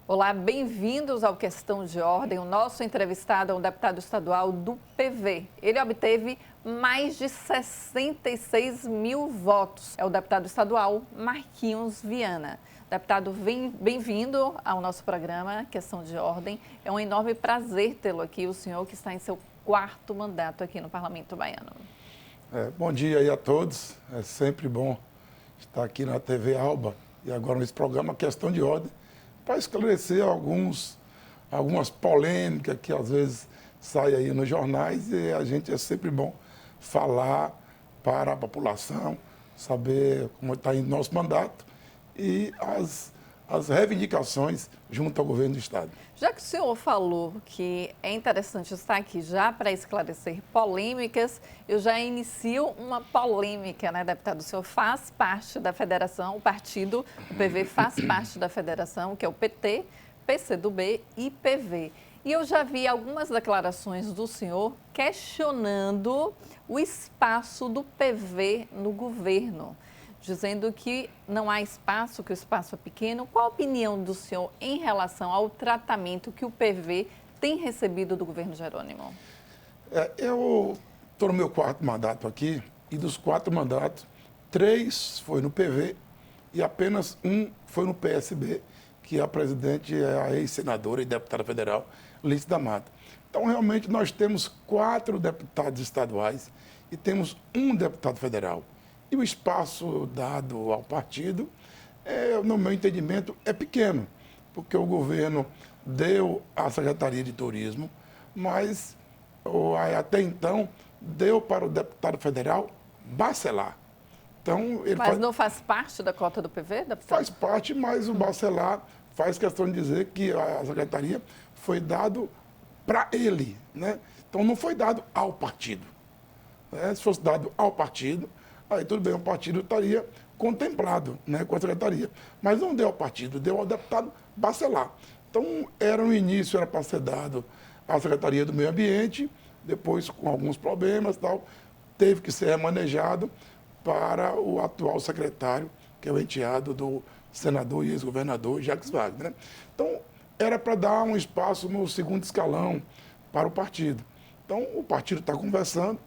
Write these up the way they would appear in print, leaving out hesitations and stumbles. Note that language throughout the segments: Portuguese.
Olá, bem-vindos ao Questão de Ordem. O nosso entrevistado é um deputado estadual do PV. Ele obteve mais de 66 mil votos. É o deputado estadual Marquinhos Viana. Deputado, bem-vindo ao nosso programa Questão de Ordem. É um enorme prazer tê-lo aqui, o senhor que está em seu 4º mandato aqui no Parlamento Baiano. Bom dia aí a todos. É sempre bom estar aqui na TV Alba e agora nesse programa Questão de Ordem, para esclarecer algumas polêmicas que às vezes saem aí nos jornais, e a gente é sempre bom falar para a população, saber como está indo nosso mandato e as reivindicações junto ao governo do Estado. Já que o senhor falou que é interessante estar aqui já para esclarecer polêmicas, eu já inicio uma polêmica, né, deputado? O senhor faz parte da federação, o partido, o PV faz parte da federação, que é o PT, PCdoB e PV. E eu já vi algumas declarações do senhor questionando o espaço do PV no governo, dizendo que não há espaço, que o espaço é pequeno. Qual a opinião do senhor em relação ao tratamento que o PV tem recebido do governo Jerônimo? Eu estou no meu 4º mandato aqui, e dos 4 mandatos, 3 foi no PV e apenas 1 foi no PSB, que a presidente é a ex-senadora e deputada federal, Lídice da Mata. Então, realmente, nós temos 4 deputados estaduais e temos 1 deputado federal. E o espaço dado ao partido, no meu entendimento, é pequeno, porque o governo deu à Secretaria de Turismo, mas até então deu para o deputado federal Bacelar. Então, mas não faz parte da cota do PV, deputado? Faz parte, mas o Bacelar faz questão de dizer que a Secretaria foi dado para ele, né? Então, não foi dado ao partido. Se fosse dado ao partido, aí tudo bem, o partido estaria contemplado, né, com a secretaria. Mas não deu ao partido, deu ao deputado Bacelar. Então, no início era para ser dado à Secretaria do Meio Ambiente, depois, com alguns problemas e tal, teve que ser remanejado para o atual secretário, que é o enteado do senador e ex-governador Jacques Wagner, né? Então, era para dar um espaço no 2º escalão para o partido. Então, o partido está conversando,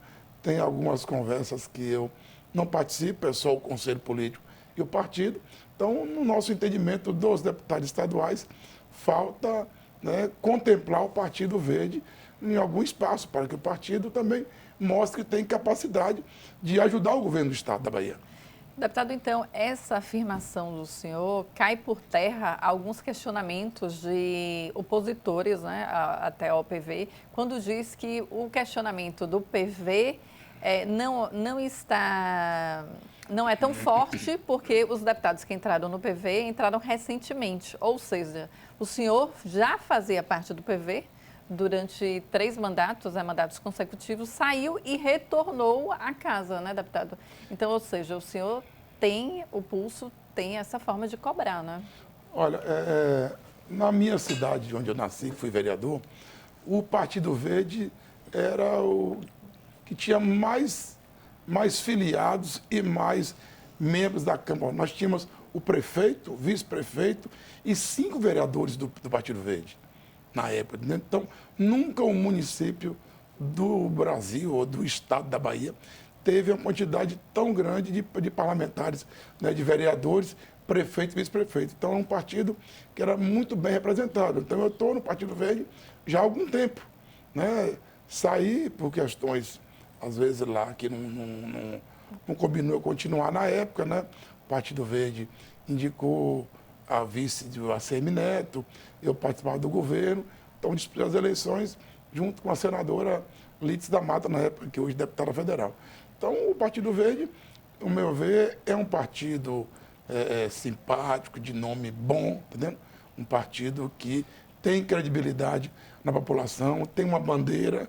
tem algumas conversas que eu não participo, é só o Conselho Político e o partido. Então, no nosso entendimento dos deputados estaduais, falta, né, contemplar o Partido Verde em algum espaço, para que o partido também mostre que tem capacidade de ajudar o governo do Estado da Bahia. Deputado, então, essa afirmação do senhor cai por terra alguns questionamentos de opositores, né, até ao PV, quando diz que o questionamento do PV não é tão forte porque os deputados que entraram no PV entraram recentemente. Ou seja, o senhor já fazia parte do PV durante 3 mandatos, mandatos consecutivos, saiu e retornou à casa, né, deputado? Então, ou seja, o senhor tem o pulso, tem essa forma de cobrar, né? Olha, na minha cidade, onde eu nasci, fui vereador, o Partido Verde era o que tinha mais filiados e mais membros da Câmara. Nós tínhamos o prefeito, o vice-prefeito e 5 vereadores do Partido Verde na época. Então, nunca um município do Brasil ou do estado da Bahia teve uma quantidade tão grande de parlamentares, né, de vereadores, prefeito e vice-prefeito. Então, é um partido que era muito bem representado. Então, eu estou no Partido Verde já há algum tempo, né? Saí por questões, às vezes, lá que não combinou eu continuar na época, né? O Partido Verde indicou a vice do ACM Neto, eu participava do governo, então disputei as eleições junto com a senadora Lídice da Mata, na época, que hoje é deputada federal. Então, o Partido Verde, ao meu ver, é um partido simpático, de nome bom, entendeu? Um partido que tem credibilidade na população, tem uma bandeira,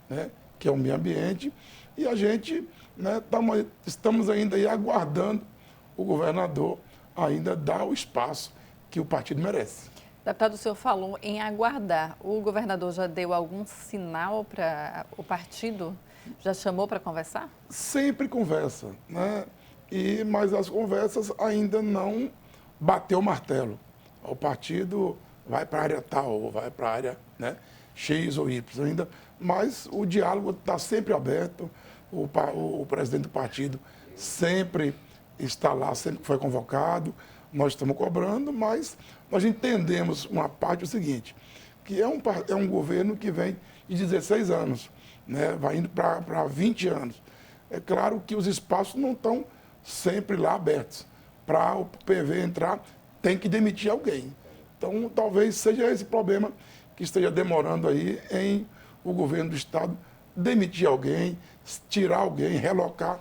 né, que é o meio ambiente, e a gente, né, estamos ainda aí aguardando o governador ainda dar o espaço que o partido merece. Deputado, o senhor falou em aguardar. O governador já deu algum sinal para o partido? Já chamou para conversar? Sempre conversa, né? Mas as conversas ainda não bateu o martelo. O partido vai para a área tal, ou vai para a área, né, X ou Y ainda, mas o diálogo está sempre aberto, o presidente do partido sempre está lá, sempre que foi convocado, nós estamos cobrando, mas nós entendemos uma parte, o seguinte, que é um governo que vem de 16 anos, né, vai indo para 20 anos. É claro que os espaços não estão sempre lá abertos. Para o PV entrar, tem que demitir alguém. Então, talvez seja esse problema que esteja demorando aí em o governo do Estado demitir alguém, tirar alguém, relocar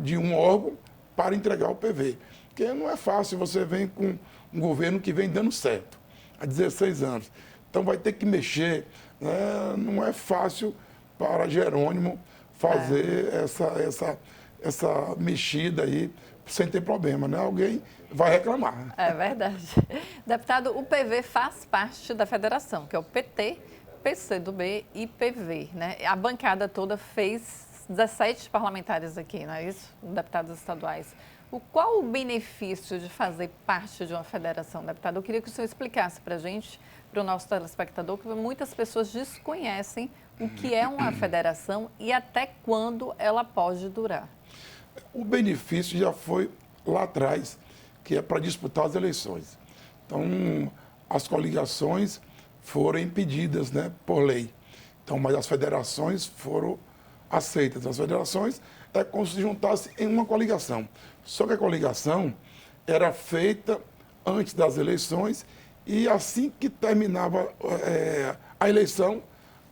de um órgão para entregar o PV. Porque não é fácil, você vem com um governo que vem dando certo há 16 anos. Então, vai ter que mexer. Né? Não é fácil para Jerônimo fazer essa mexida aí sem ter problema, né? Alguém vai reclamar. É verdade. Deputado, o PV faz parte da federação, que é o PT, PCdoB e PV, né? A bancada toda fez 17 parlamentares aqui, não é isso? Deputados estaduais. Qual o benefício de fazer parte de uma federação, deputado? Eu queria que o senhor explicasse para a gente, para o nosso telespectador, que muitas pessoas desconhecem o que é uma federação e até quando ela pode durar. O benefício já foi lá atrás, que é para disputar as eleições. Então, as coligações foram impedidas, né, por lei. Então, mas as federações foram aceitas. As federações é como se juntasse em uma coligação. Só que a coligação era feita antes das eleições e assim que terminava a eleição,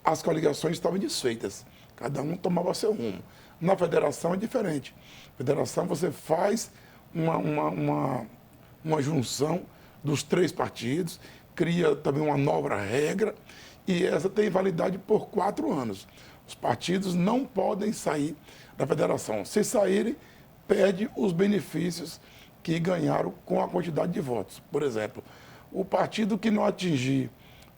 as coligações estavam desfeitas. Cada um tomava seu rumo. Na federação é diferente. Na federação você faz uma junção dos 3 partidos, cria também uma nova regra e essa tem validade por 4 anos. Os partidos não podem sair da federação. Se saírem, perde os benefícios que ganharam com a quantidade de votos. Por exemplo, o partido que não atingir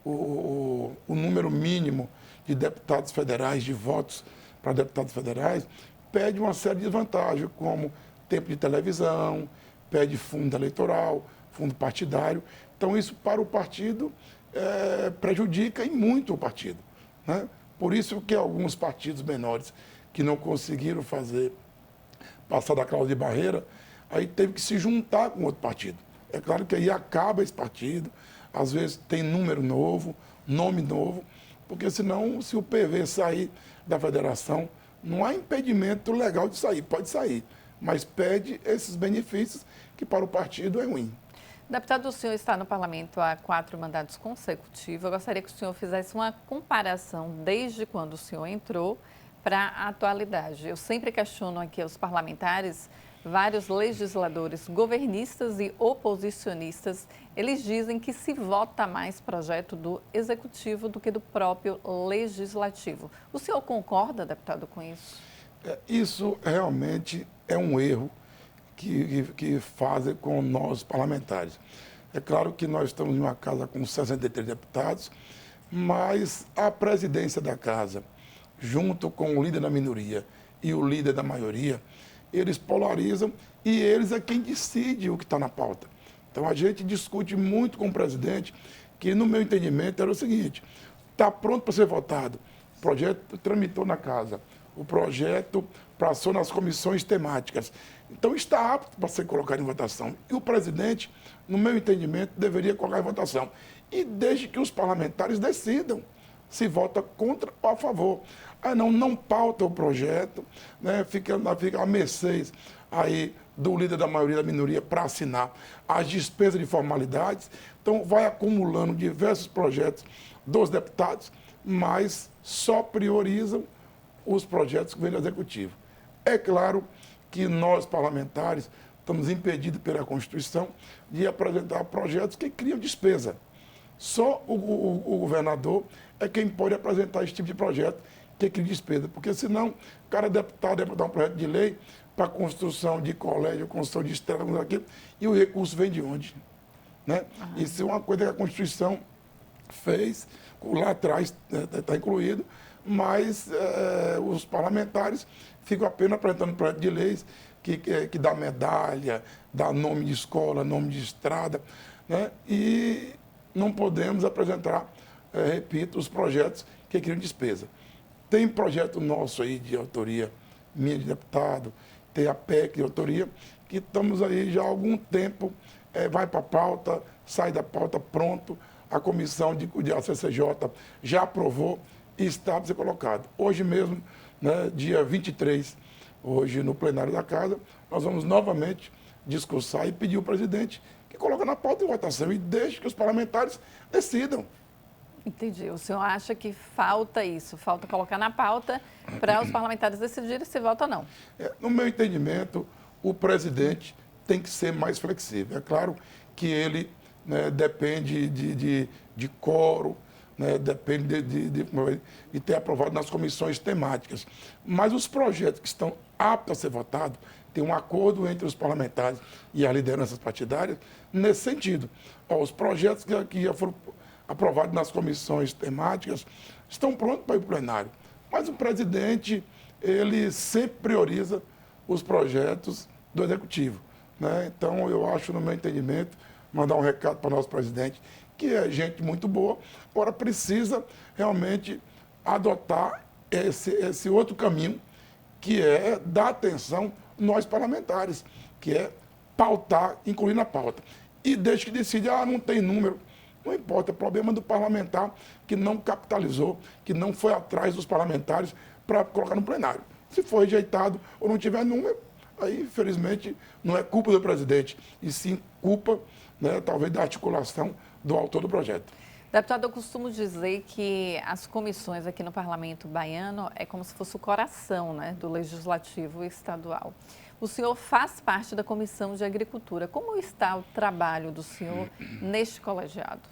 o número mínimo de deputados federais, de votos para deputados federais, perde uma série de vantagens, como tempo de televisão, perde fundo eleitoral, fundo partidário. Então, isso para o partido prejudica e muito o partido, né? Por isso que alguns partidos menores que não conseguiram passar da cláusula de barreira, aí teve que se juntar com outro partido. É claro que aí acaba esse partido, às vezes tem número novo, nome novo, porque senão, se o PV sair da federação, não há impedimento legal de sair, pode sair, mas perde esses benefícios que para o partido é ruim. Deputado, o senhor está no parlamento há 4 mandatos consecutivos. Eu gostaria que o senhor fizesse uma comparação desde quando o senhor entrou para a atualidade. Eu sempre questiono aqui aos parlamentares, vários legisladores governistas e oposicionistas, eles dizem que se vota mais projeto do executivo do que do próprio legislativo. O senhor concorda, deputado, com isso? Isso realmente é um erro que fazem com nós parlamentares. É claro que nós estamos em uma casa com 63 deputados, mas a presidência da casa, junto com o líder da minoria e o líder da maioria, eles polarizam e eles é quem decide o que está na pauta. Então a gente discute muito com o presidente, que no meu entendimento era o seguinte: está pronto para ser votado, o projeto tramitou na casa, o projeto passou nas comissões temáticas, então está apto para ser colocado em votação. E o presidente, no meu entendimento, deveria colocar em votação. E desde que os parlamentares decidam se vota contra ou a favor. Ah, não pauta o projeto, né? Fica a mercês aí do líder da maioria da minoria para assinar as despesas de formalidades. Então, vai acumulando diversos projetos dos deputados, mas só priorizam os projetos que vêm do Executivo. É claro que nós, parlamentares, estamos impedidos pela Constituição de apresentar projetos que criam despesa. Só o governador é quem pode apresentar esse tipo de projeto que cria despesa, porque senão o cara é deputado, deve botar um projeto de lei para construção de colégio, construção de estrada, aquilo, e o recurso vem de onde? Né? Isso é uma coisa que a Constituição fez, lá atrás está incluído, mas os parlamentares ficam apenas apresentando projeto de leis que dá medalha, dá nome de escola, nome de estrada, né? E não podemos apresentar, repito, os projetos que criam despesa. Tem projeto nosso aí de autoria, minha de deputado, tem a PEC de autoria, que estamos aí já há algum tempo, vai para a pauta, sai da pauta pronto, a comissão de ACCJ já aprovou e está para ser colocado. Hoje mesmo, né, dia 23, hoje no plenário da Casa, nós vamos novamente discursar e pedir ao presidente que coloque na pauta em votação e deixe que os parlamentares decidam. Entendi. O senhor acha que falta isso, falta colocar na pauta para os parlamentares decidirem se vota ou não? No meu entendimento, o presidente tem que ser mais flexível. É claro que ele, né, depende de quórum, né, depende de ter aprovado nas comissões temáticas. Mas os projetos que estão aptos a ser votados, tem um acordo entre os parlamentares e as lideranças partidárias nesse sentido. Os projetos que já foram aprovados nas comissões temáticas estão prontos para ir para o plenário. Mas o presidente, ele sempre prioriza os projetos do Executivo, né? Então, eu acho, no meu entendimento, mandar um recado para o nosso presidente, que é gente muito boa, agora precisa realmente adotar esse outro caminho, que é dar atenção nós parlamentares, que é pautar, incluir na pauta. E deixa que decide, não tem número. Não importa, é problema do parlamentar que não capitalizou, que não foi atrás dos parlamentares para colocar no plenário. Se for rejeitado ou não tiver número, aí, infelizmente, não é culpa do presidente, e sim culpa, né, talvez, da articulação do autor do projeto. Deputado, eu costumo dizer que as comissões aqui no Parlamento baiano é como se fosse o coração, né, do Legislativo Estadual. O senhor faz parte da Comissão de Agricultura. Como está o trabalho do senhor neste colegiado?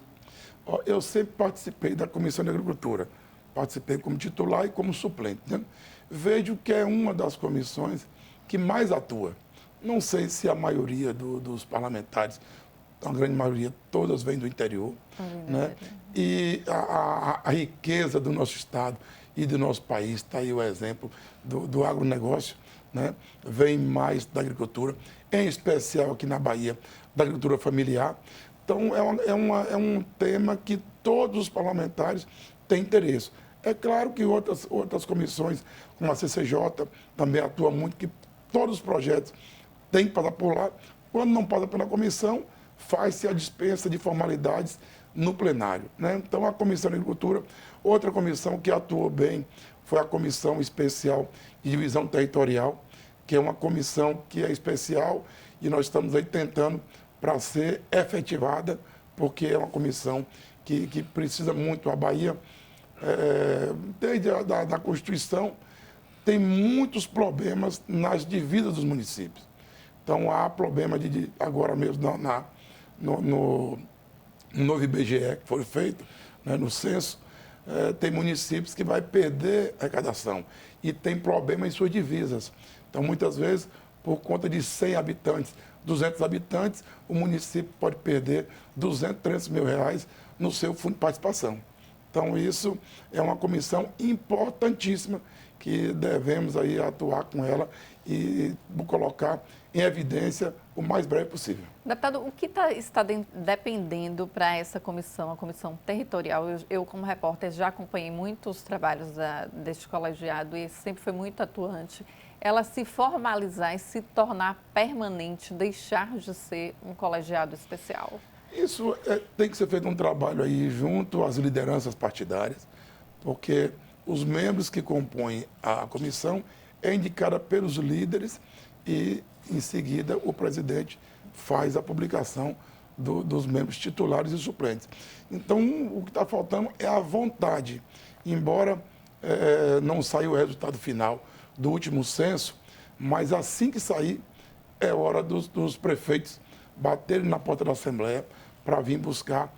Eu sempre participei da Comissão de Agricultura. Participei como titular e como suplente, né? Vejo que é uma das comissões que mais atua. Não sei se a maioria dos parlamentares, a grande maioria, todas vêm do interior, né? E a riqueza do nosso Estado e do nosso país, está aí o exemplo do agronegócio, né? Vem mais da agricultura, em especial aqui na Bahia, da agricultura familiar. Então, é um tema que todos os parlamentares têm interesse. É claro que outras comissões, como a CCJ, também atuam muito, que todos os projetos têm que passar por lá. Quando não passa pela comissão, faz-se a dispensa de formalidades no plenário, né? Então, a Comissão de Agricultura, outra comissão que atuou bem, foi a Comissão Especial de Divisão Territorial, que é uma comissão que é especial e nós estamos aí tentando para ser efetivada, porque é uma comissão que precisa muito. A Bahia, desde a Constituição, tem muitos problemas nas divisas dos municípios. Então, há problema agora mesmo no novo IBGE que foi feito, né, no censo, tem municípios que vai perder arrecadação e tem problema em suas divisas. Então, muitas vezes, por conta de 100 habitantes, 200 habitantes, o município pode perder 200, 300 mil reais no seu fundo de participação. Então, isso é uma comissão importantíssima que devemos aí atuar com ela e colocar em evidência o mais breve possível. Deputado, o que está dependendo para essa comissão, a comissão territorial? Eu, como repórter, já acompanhei muitos trabalhos deste colegiado e sempre foi muito atuante. Ela se formalizar e se tornar permanente, deixar de ser um colegiado especial? Isso tem que ser feito um trabalho aí junto às lideranças partidárias, porque os membros que compõem a comissão é indicada pelos líderes e, em seguida, o presidente faz a publicação dos membros titulares e suplentes. Então, o que está faltando é a vontade. Embora não saiu o resultado final do último censo, mas assim que sair, é hora dos prefeitos baterem na porta da Assembleia para vir buscar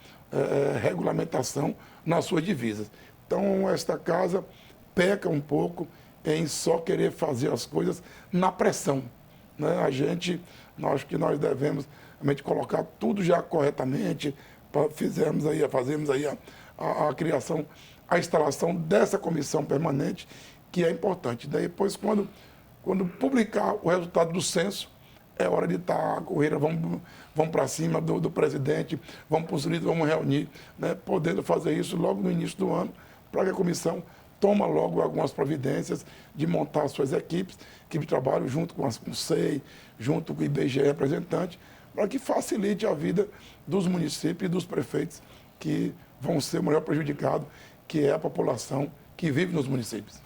regulamentação nas suas divisas. Então, esta casa peca um pouco em só querer fazer as coisas na pressão, né? Acho que nós devemos realmente colocar tudo já corretamente, fazemos aí a criação, a instalação dessa comissão permanente, que é importante. Daí, depois, quando publicar o resultado do censo, é hora de estar correndo, vamos para cima do presidente, vamos para os líderes, vamos reunir, né, podendo fazer isso logo no início do ano, para que a comissão toma logo algumas providências de montar suas equipes de trabalho junto com o SEI, junto com o IBGE representante, para que facilite a vida dos municípios e dos prefeitos que vão ser o maior prejudicado, que é a população que vive nos municípios.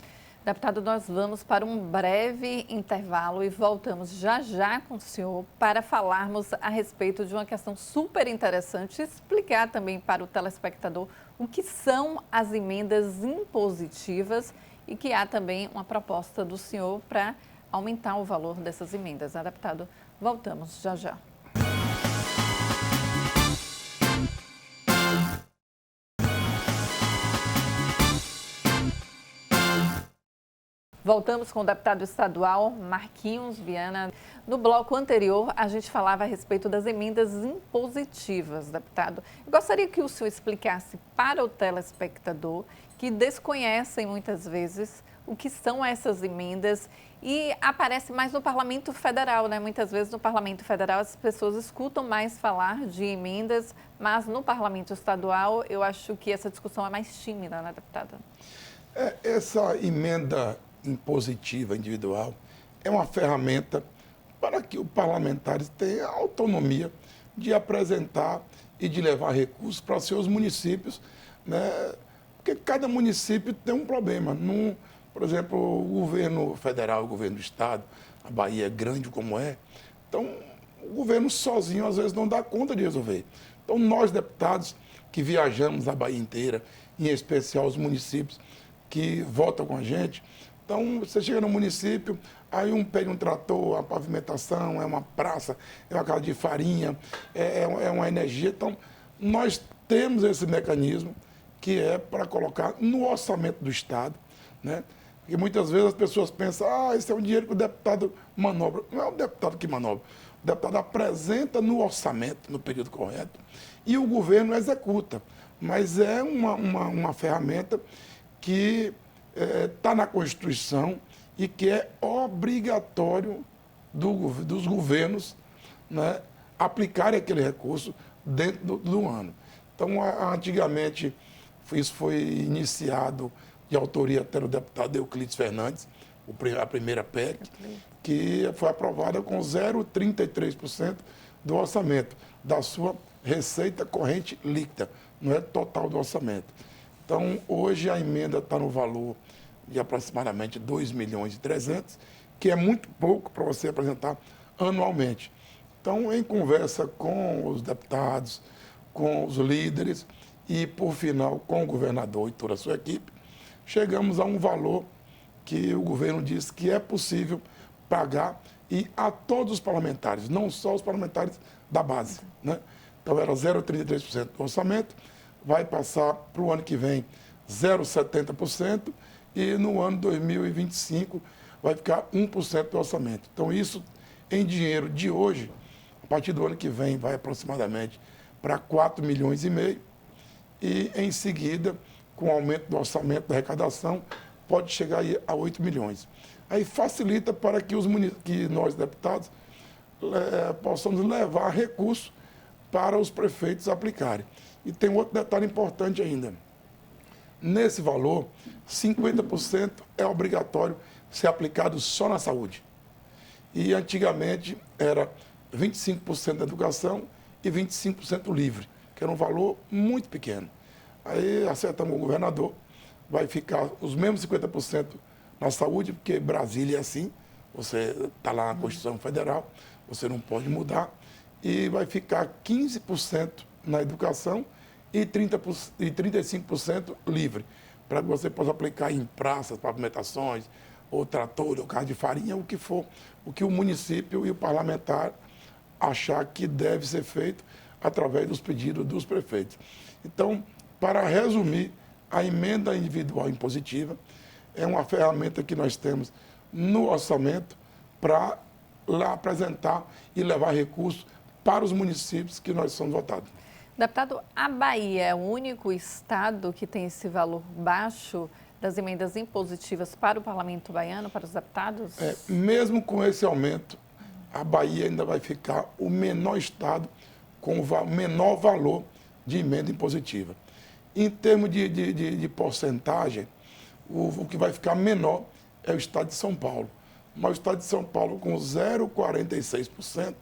Deputado, nós vamos para um breve intervalo e voltamos já já com o senhor para falarmos a respeito de uma questão super interessante, explicar também para o telespectador o que são as emendas impositivas e que há também uma proposta do senhor para aumentar o valor dessas emendas. Deputado, voltamos já já. Voltamos com o deputado estadual Marquinhos Viana. No bloco anterior, a gente falava a respeito das emendas impositivas, deputado. Eu gostaria que o senhor explicasse para o telespectador que desconhecem muitas vezes o que são essas emendas e aparece mais no Parlamento Federal, né? Muitas vezes no Parlamento Federal as pessoas escutam mais falar de emendas, mas no Parlamento Estadual eu acho que essa discussão é mais tímida, né, deputada? Essa emenda impositiva individual é uma ferramenta para que os parlamentares tenham a autonomia de apresentar e de levar recursos para seus municípios, né? Porque cada município tem um problema. Por exemplo, o governo federal, o governo do estado, a Bahia é grande como é, então o governo sozinho às vezes não dá conta de resolver. Então nós, deputados, que viajamos a Bahia inteira, em especial os municípios que votam com a gente, então, você chega no município, aí pede um trator, a pavimentação, é uma praça, é uma casa de farinha, é uma energia. Então, nós temos esse mecanismo que é para colocar no orçamento do Estado, né? Porque muitas vezes as pessoas pensam, esse é um dinheiro que o deputado manobra. Não é o deputado que manobra. O deputado apresenta no orçamento, no período correto, e o governo executa. Mas é uma ferramenta que está na Constituição e que é obrigatório dos governos, né, aplicarem aquele recurso dentro do ano. Então, antigamente, isso foi iniciado de autoria até do deputado Euclides Fernandes, a primeira PEC, que foi aprovada com 0,33% do orçamento, da sua receita corrente líquida, não é total do orçamento. Então, hoje a emenda está no valor de aproximadamente 2 milhões e 300, que é muito pouco para você apresentar anualmente. Então, em conversa com os deputados, com os líderes e, por final, com o governador e toda a sua equipe, chegamos a um valor que o governo disse que é possível pagar e a todos os parlamentares, não só os parlamentares da base, né? Então, era 0,33% do orçamento, vai passar para o ano que vem 0,70%, e no ano 2025 vai ficar 1% do orçamento. Então, isso em dinheiro de hoje, a partir do ano que vem, vai aproximadamente para 4 milhões e meio, e em seguida, com o aumento do orçamento da arrecadação, pode chegar aí a 8 milhões. Aí facilita para que nós, deputados, possamos levar recursos para os prefeitos aplicarem. E tem outro detalhe importante ainda. Nesse valor, 50% é obrigatório ser aplicado só na saúde. E antigamente era 25% da educação e 25% livre, que era um valor muito pequeno. Aí acertamos com o governador, vai ficar os mesmos 50% na saúde, porque Brasília é assim, você está lá na Constituição Federal, você não pode mudar, e vai ficar 15% na educação e 35% livre, para que você possa aplicar em praças, pavimentações, ou trator, ou carro de farinha, o que for, o que o município e o parlamentar achar que deve ser feito através dos pedidos dos prefeitos. Então, para resumir, a emenda individual impositiva é uma ferramenta que nós temos no orçamento para lá apresentar e levar recursos para os municípios que nós somos votados. Deputado, a Bahia é o único estado que tem esse valor baixo das emendas impositivas para o parlamento baiano, para os deputados? Mesmo com esse aumento, a Bahia ainda vai ficar o menor estado com o menor valor de emenda impositiva. Em termos de porcentagem, o que vai ficar menor é o estado de São Paulo. Mas o estado de São Paulo, com 0,46%,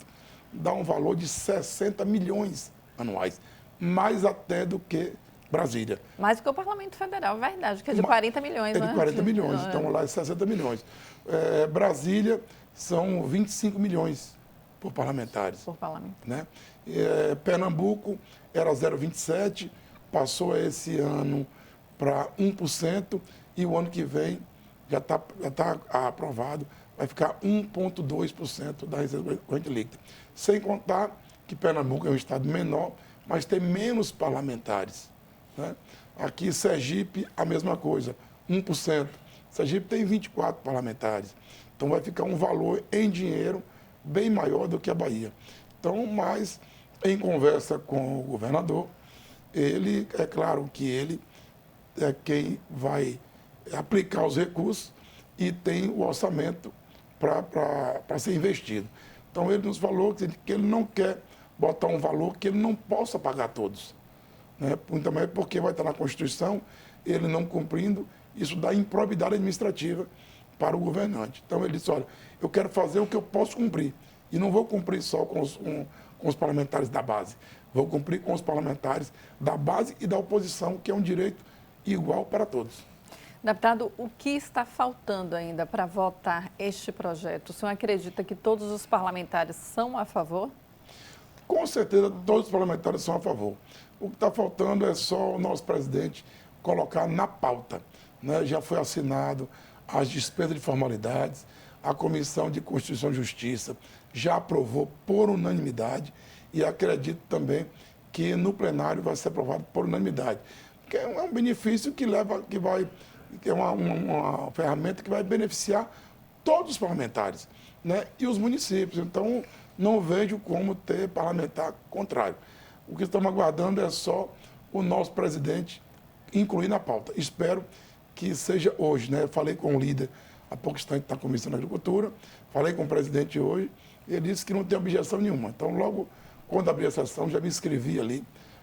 dá um valor de 60 milhões anuais, mais até do que Brasília. Mais do que o Parlamento Federal, verdade, que é de 40 milhões, né? É de 40 milhões, então lá é 60 milhões. Brasília são 25 milhões por parlamentares. Por parlamento. Né? Pernambuco era 0,27%, passou esse ano para 1%, e o ano que vem já tá aprovado, vai ficar 1,2% da receita corrente líquida. Sem contar que Pernambuco é um estado menor, mas tem menos parlamentares. Né? Aqui, Sergipe, a mesma coisa, 1%. Sergipe tem 24 parlamentares. Então, vai ficar um valor em dinheiro bem maior do que a Bahia. Então, mas, em conversa com o governador, ele, é claro que ele é quem vai aplicar os recursos e tem o orçamento para ser investido. Então, ele nos falou que ele não quer botar um valor que ele não possa pagar todos. Né? Também porque vai estar na Constituição, ele não cumprindo, isso dá improbidade administrativa para o governante. Então, ele disse, olha, eu quero fazer o que eu posso cumprir, e não vou cumprir só com os parlamentares da base, vou cumprir com os parlamentares da base e da oposição, que é um direito igual para todos. Deputado, o que está faltando ainda para votar este projeto? O senhor acredita que todos os parlamentares são a favor? Com certeza, todos os parlamentares são a favor. O que está faltando é só o nosso presidente colocar na pauta. Né? Já foi assinado as despesas de formalidades, a Comissão de Constituição e Justiça já aprovou por unanimidade, e acredito também que no plenário vai ser aprovado por unanimidade. Porque é um benefício que é uma ferramenta que vai beneficiar todos os parlamentares, né? E os municípios. Então, não vejo como ter parlamentar contrário. O que estamos aguardando é só o nosso presidente incluir na pauta. Espero que seja hoje. Né? Eu falei com o líder há pouco instante da Comissão da Agricultura, falei com o presidente hoje, e ele disse que não tem objeção nenhuma. Então, logo quando abrir a sessão, já me inscrevi ali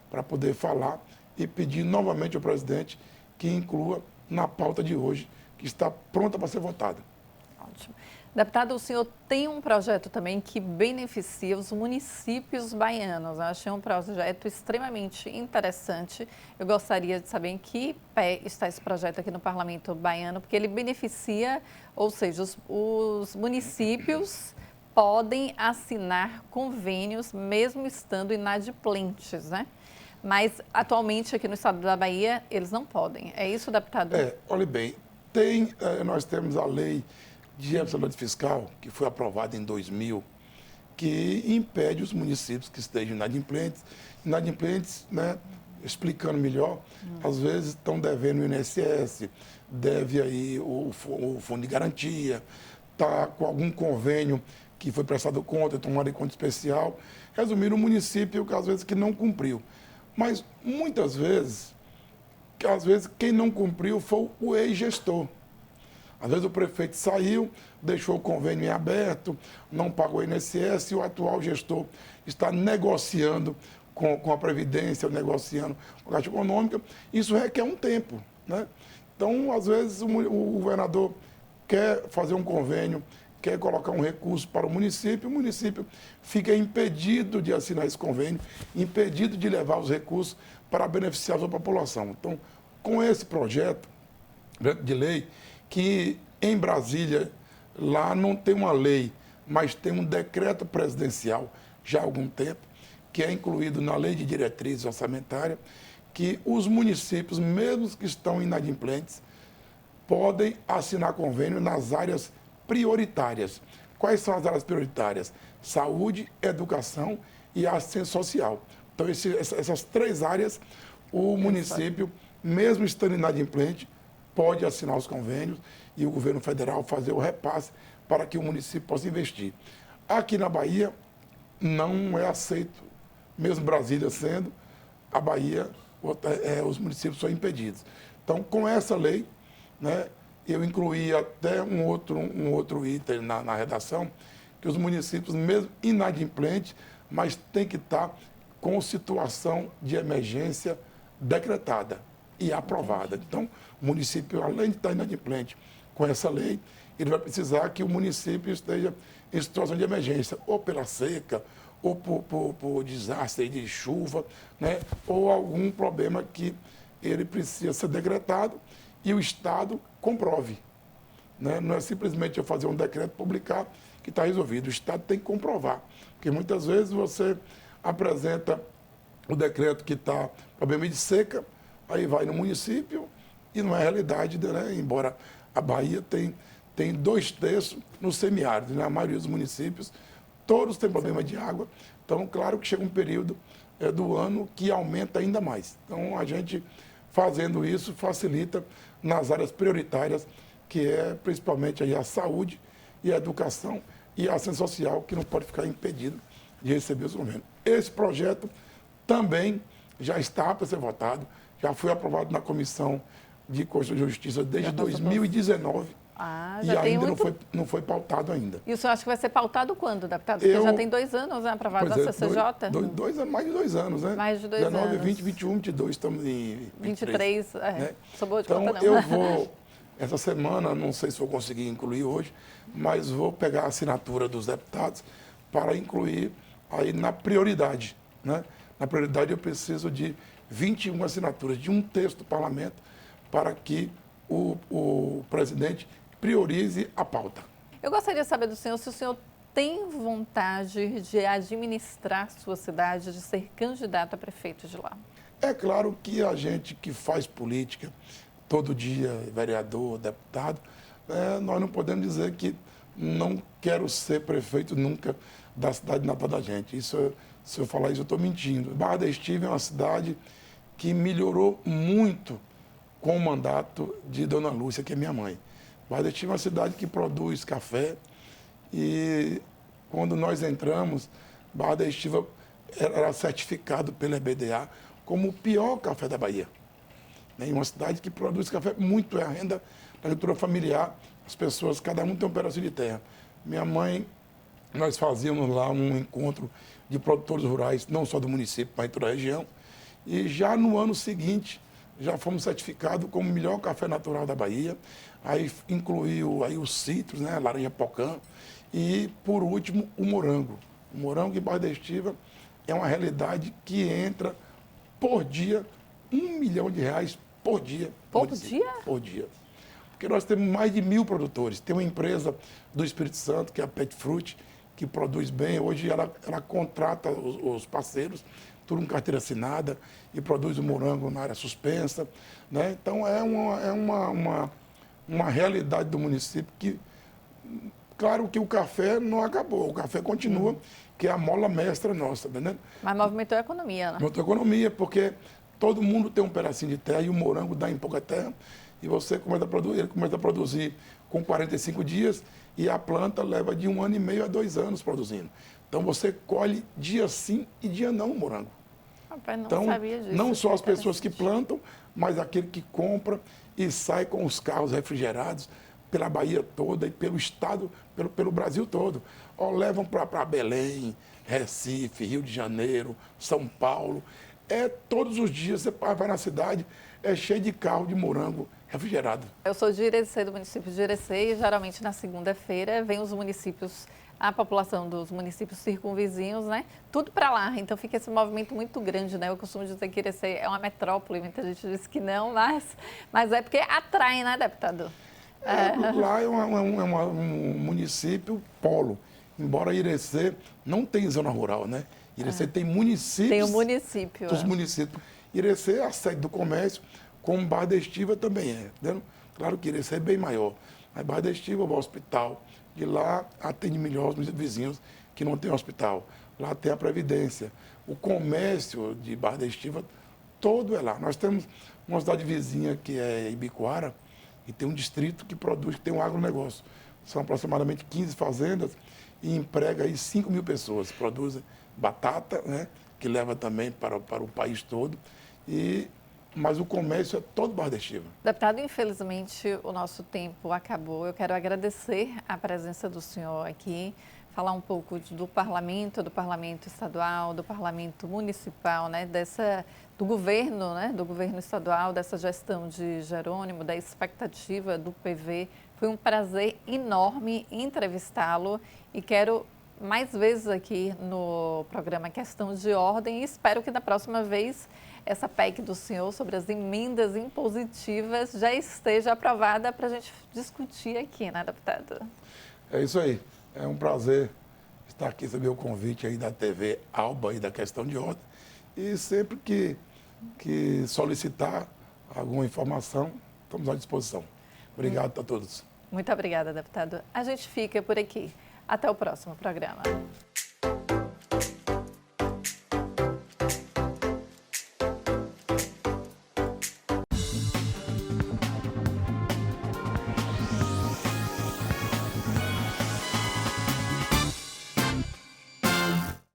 para poder falar e pedir novamente ao presidente que inclua na pauta de hoje, que está pronta para ser votada. Ótimo. Deputado, o senhor tem um projeto também que beneficia os municípios baianos. Eu achei um projeto extremamente interessante. Eu gostaria de saber em que pé está esse projeto aqui no Parlamento baiano, porque ele beneficia, ou seja, os municípios podem assinar convênios mesmo estando inadimplentes, né? Mas, atualmente, aqui no estado da Bahia, eles não podem. É isso, deputado? Olha bem, nós temos a lei de responsabilidade fiscal, que foi aprovada em 2000, que impede os municípios que estejam inadimplentes. Inadimplentes, né, explicando melhor, às vezes estão devendo o INSS, deve aí o Fundo de Garantia, está com algum convênio que foi prestado conta, tomado em conta especial. Resumindo, o município, às vezes, que não cumpriu. Mas, muitas vezes, quem não cumpriu foi o ex-gestor. Às vezes o prefeito saiu, deixou o convênio em aberto, não pagou o INSS, e o atual gestor está negociando com a Previdência, negociando com a Caixa Econômica. Isso requer um tempo. Né? Então, às vezes, o governador quer fazer um convênio, quer colocar um recurso para o município fica impedido de assinar esse convênio, impedido de levar os recursos para beneficiar a sua população. Então, com esse projeto de lei, que em Brasília, lá não tem uma lei, mas tem um decreto presidencial já há algum tempo, que é incluído na lei de diretrizes orçamentárias, que os municípios, mesmo que estão inadimplentes, podem assinar convênio nas áreas prioritárias. Quais são as áreas prioritárias? Saúde, educação e assistência social. Então, essas três áreas, o município, mesmo estando inadimplente, pode assinar os convênios e o governo federal fazer o repasse para que o município possa investir. Aqui na Bahia, não é aceito, mesmo Brasília sendo, a Bahia, os municípios são impedidos. Então, com essa lei, né, eu incluí até um outro item na redação, que os municípios, mesmo inadimplentes, mas tem que estar com situação de emergência decretada e aprovada. Então, o município, além de estar inadimplente com essa lei, ele vai precisar que o município esteja em situação de emergência, ou pela seca, ou por desastre de chuva, né? Ou algum problema que ele precisa ser decretado e o Estado comprove. Né? Não é simplesmente eu fazer um decreto publicar que está resolvido. O Estado tem que comprovar. Porque muitas vezes você apresenta o decreto que está problema de seca, aí vai no município e não é realidade, né? Embora a Bahia tem 2/3 no semiárido, na maioria dos municípios, todos têm problema de água. Então, claro que chega um período do ano que aumenta ainda mais. Então, a gente fazendo isso facilita nas áreas prioritárias, que é principalmente aí a saúde e a educação e a assistência social, que não pode ficar impedido de receber os governos. Esse projeto também já está para ser votado, já foi aprovado na Comissão de Constituição e Justiça desde 2019 e ainda não foi pautado ainda. E o senhor acha que vai ser pautado quando, deputado? Porque já tem 2 anos, né, aprovado na CCJ? Mais de 2 anos, né? Mais de 2 anos. 19, 20, 21, 22, estamos em 23. Né? Sou boa de então, conta, não. eu vou, essa semana, não sei se vou conseguir incluir hoje, mas vou pegar a assinatura dos deputados para incluir aí na prioridade, né? Na prioridade eu preciso de 21 assinaturas, de 1/3 do parlamento, para que o presidente priorize a pauta. Eu gostaria de saber do senhor se o senhor tem vontade de administrar sua cidade, de ser candidato a prefeito de lá. É claro que a gente que faz política todo dia, vereador, deputado, nós não podemos dizer que não quero ser prefeito nunca da cidade natal da gente. Isso, se eu falar isso, eu estou mentindo. Barra da Estiva é uma cidade que melhorou muito com o mandato de Dona Lúcia, que é minha mãe. Barra da Estiva é uma cidade que produz café e quando nós entramos, Barra da Estiva era certificado pela EBDA como o pior café da Bahia. Em uma cidade que produz café muito, é a renda da agricultura familiar, as pessoas, cada um tem um pedaço de terra. Minha mãe, nós fazíamos lá um encontro de produtores rurais, não só do município, mas de toda a região, e já no ano seguinte, já fomos certificados como o melhor café natural da Bahia, aí incluiu aí os citros, né, laranja pocã, e por último o morango. O morango em Barra da Estiva é uma realidade que entra por dia R$1 milhão por dia. Por dia? Por dia. Porque nós temos mais de 1.000 produtores. Tem uma empresa do Espírito Santo, que é a Pet Fruit, que produz bem. Hoje ela contrata os parceiros, tudo com carteira assinada, e produz o morango na área suspensa. Né? Então é uma realidade do município que, claro que o café não acabou, o café continua, que é a mola mestra nossa. Né? Mas movimentou a economia, né? Movimentou a economia, porque todo mundo tem um pedacinho de terra e o morango dá em pouca terra e você começa a produzir, ele começa a produzir com 45 dias e a planta leva de 1 ano e meio a 2 anos produzindo. Então você colhe dia sim e dia não o morango. Rapaz, não então, sabia disso. não só as pessoas que plantam, mas aquele que compra e sai com os carros refrigerados pela Bahia toda e pelo estado, pelo Brasil todo. Ó, levam para Belém, Recife, Rio de Janeiro, São Paulo. Todos os dias você vai na cidade, é cheio de carro de morango refrigerado. Eu sou de Irecê, do município de Irecê, e geralmente na segunda-feira vem os municípios, a população dos municípios circunvizinhos, né? Tudo para lá. Então fica esse movimento muito grande, né? Eu costumo dizer que Irecê é uma metrópole, muita gente diz que não, mas é porque atrai, né, deputado? Lá é um município polo. Embora Irecê não tem zona rural, né? Irecê tem municípios. Tem o município. Dos municípios. Irecê é a sede do comércio, como Barra da Estiva também é. Entendeu? Claro que Irecê é bem maior. Mas Barra da Estiva vai ao hospital. De lá atende melhor os municípios vizinhos que não tem hospital. Lá tem a Previdência. O comércio de Barra da Estiva todo é lá. Nós temos uma cidade vizinha que é Ibicoara, e tem um distrito que produz, que tem um agronegócio. São aproximadamente 15 fazendas e emprega aí 5.000 pessoas. Produzem batata, né, que leva também para o país todo. Mas o comércio é todo Barra da Estiva. Deputado, infelizmente o nosso tempo acabou. Eu quero agradecer a presença do senhor aqui. falar um pouco do parlamento estadual, do parlamento municipal, né, do governo estadual, dessa gestão de Jerônimo, da expectativa do PV. Foi um prazer enorme entrevistá-lo e quero mais vezes aqui no programa Questão de Ordem e espero que da próxima vez essa PEC do senhor sobre as emendas impositivas já esteja aprovada para a gente discutir aqui, né, deputado? É isso aí. É um prazer estar aqui, receber o convite aí da TV Alba e da Questão de Ordem. E sempre que solicitar alguma informação, estamos à disposição. Obrigado a todos. Muito obrigada, deputado. A gente fica por aqui. Até o próximo programa.